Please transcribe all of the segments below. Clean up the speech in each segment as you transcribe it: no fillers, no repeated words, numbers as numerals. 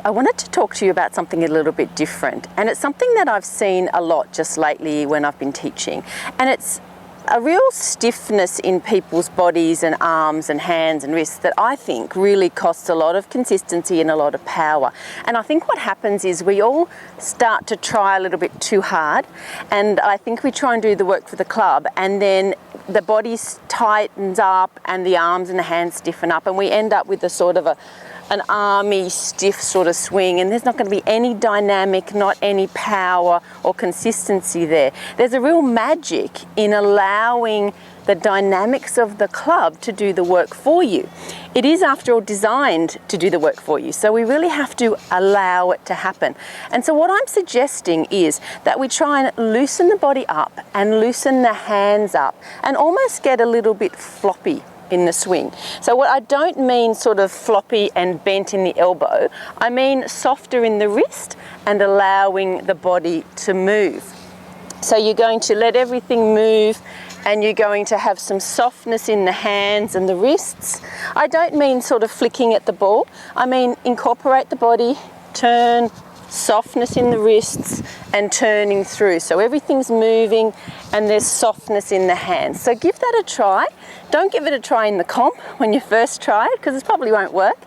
I wanted to talk to you about something a little bit different, and it's something that I've seen a lot just lately when I've been teaching, and it's a real stiffness in people's bodies and arms and hands and wrists that I think really costs a lot of consistency and a lot of power. And I think what happens is we all start to try a little bit too hard, and I think we try and do the work for the club, and then the body tightens up and the arms and the hands stiffen up, and we end up with a sort of an army stiff sort of swing, and there's not going to be any dynamic, not any power or consistency there. There's a real magic in allowing the dynamics of the club to do the work for you. It is, after all, designed to do the work for you, so we really have to allow it to happen. And so what I'm suggesting is that we try and loosen the body up and loosen the hands up and almost get a little bit floppy in the swing. So what I don't mean sort of floppy and bent in the elbow, I mean softer in the wrist and allowing the body to move. So you're going to let everything move, and you're going to have some softness in the hands and the wrists. I don't mean sort of flicking at the ball, I mean incorporate the body, turn, softness in the wrists and turning through. So everything's moving and there's softness in the hands. So give that a try. Don't give it a try in the comp when you first try it, because it probably won't work.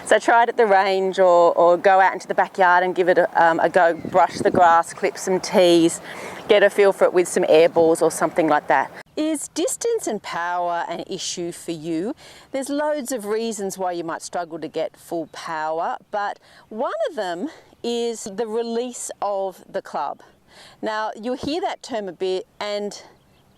So try it at the range or go out into the backyard and give it a go. Brush the grass, clip some tees, get a feel for it with some air balls or something like that. Is distance and power an issue for you? There's loads of reasons why you might struggle to get full power, but one of them is the release of the club. Now, you'll hear that term a bit, and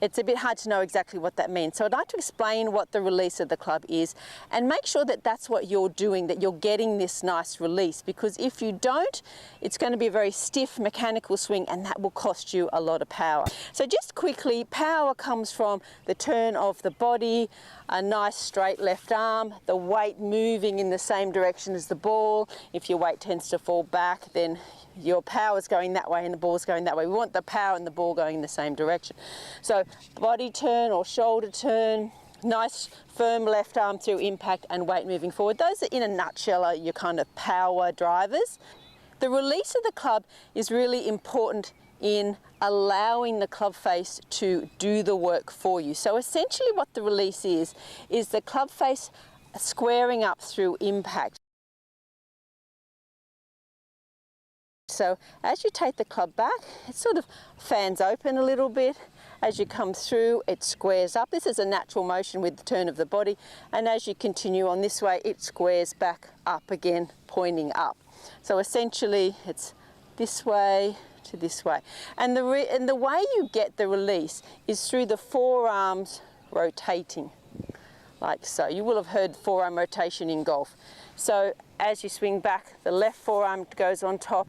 it's a bit hard to know exactly what that means. So I'd like to explain what the release of the club is and make sure that that's what you're doing, that you're getting this nice release, because if you don't, it's going to be a very stiff mechanical swing, and that will cost you a lot of power. So just quickly, power comes from the turn of the body, a nice straight left arm, the weight moving in the same direction as the ball. If your weight tends to fall back, then your power's going that way and the ball's going that way. We want the power and the ball going in the same direction. So body turn or shoulder turn, nice firm left arm through impact, and weight moving forward. Those are, in a nutshell, are your kind of power drivers. The release of the club is really important in allowing the club face to do the work for you. So essentially what the release is the club face squaring up through impact. So as you take the club back, it sort of fans open a little bit. As you come through, it squares up. This is a natural motion with the turn of the body, and as you continue on this way, it squares back up again, pointing up. So essentially it's this way to this way. And the way you get the release is through the forearms rotating, like so. You will have heard forearm rotation in golf. So as you swing back, the left forearm goes on top,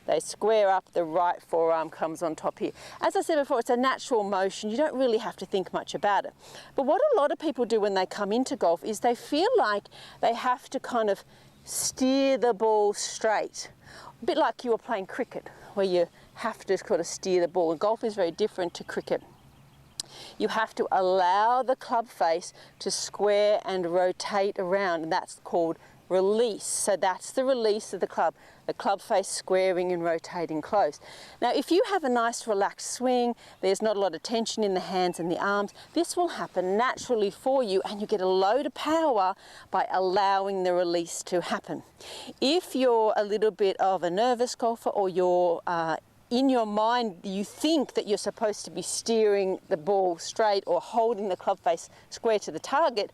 they square up, the right forearm comes on top here. As I said before, it's a natural motion. You don't really have to think much about it. But what a lot of people do when they come into golf is they feel like they have to kind of steer the ball straight. A bit like you were playing cricket, where you have to sort of steer the ball. And golf is very different to cricket. You have to allow the club face to square and rotate around, and that's called release. So that's the release of the club face squaring and rotating close. Now if you have a nice relaxed swing, there's not a lot of tension in the hands and the arms, this will happen naturally for you, and you get a load of power by allowing the release to happen. If you're a little bit of a nervous golfer, or you're in your mind you think that you're supposed to be steering the ball straight or holding the club face square to the target,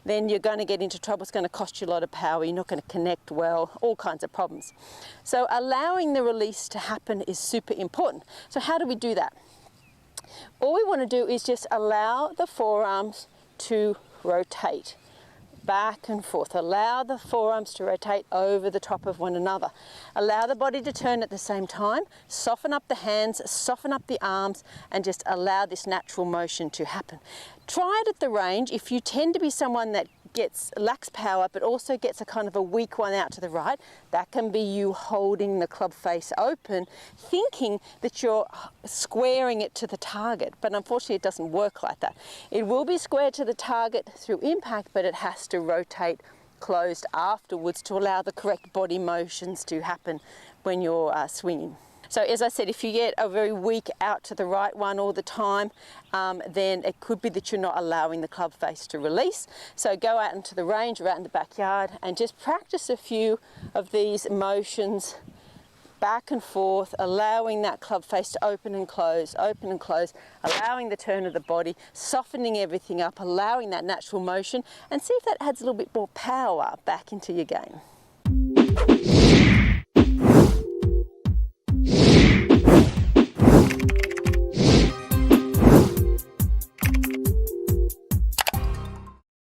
then you're going to get into trouble. It's going to cost you a lot of power, you're not going to connect well, all kinds of problems. So allowing the release to happen is super important. So how do we do that? All we want to do is just allow the forearms to rotate back and forth. Allow the forearms to rotate over the top of one another. Allow the body to turn at the same time. Soften up the hands, soften up the arms, and just allow this natural motion to happen. Try it at the range. If you tend to be someone that lacks power but also gets a kind of a weak one out to the right, that can be you holding the club face open, thinking that you're squaring it to the target, but unfortunately it doesn't work like that. It will be squared to the target through impact, but it has to rotate closed afterwards to allow the correct body motions to happen when you're swinging. So as I said, if you get a very weak out to the right one all the time, then it could be that you're not allowing the club face to release. So go out into the range or out in the backyard and just practice a few of these motions back and forth, allowing that club face to open and close, allowing the turn of the body, softening everything up, allowing that natural motion, and see if that adds a little bit more power back into your game.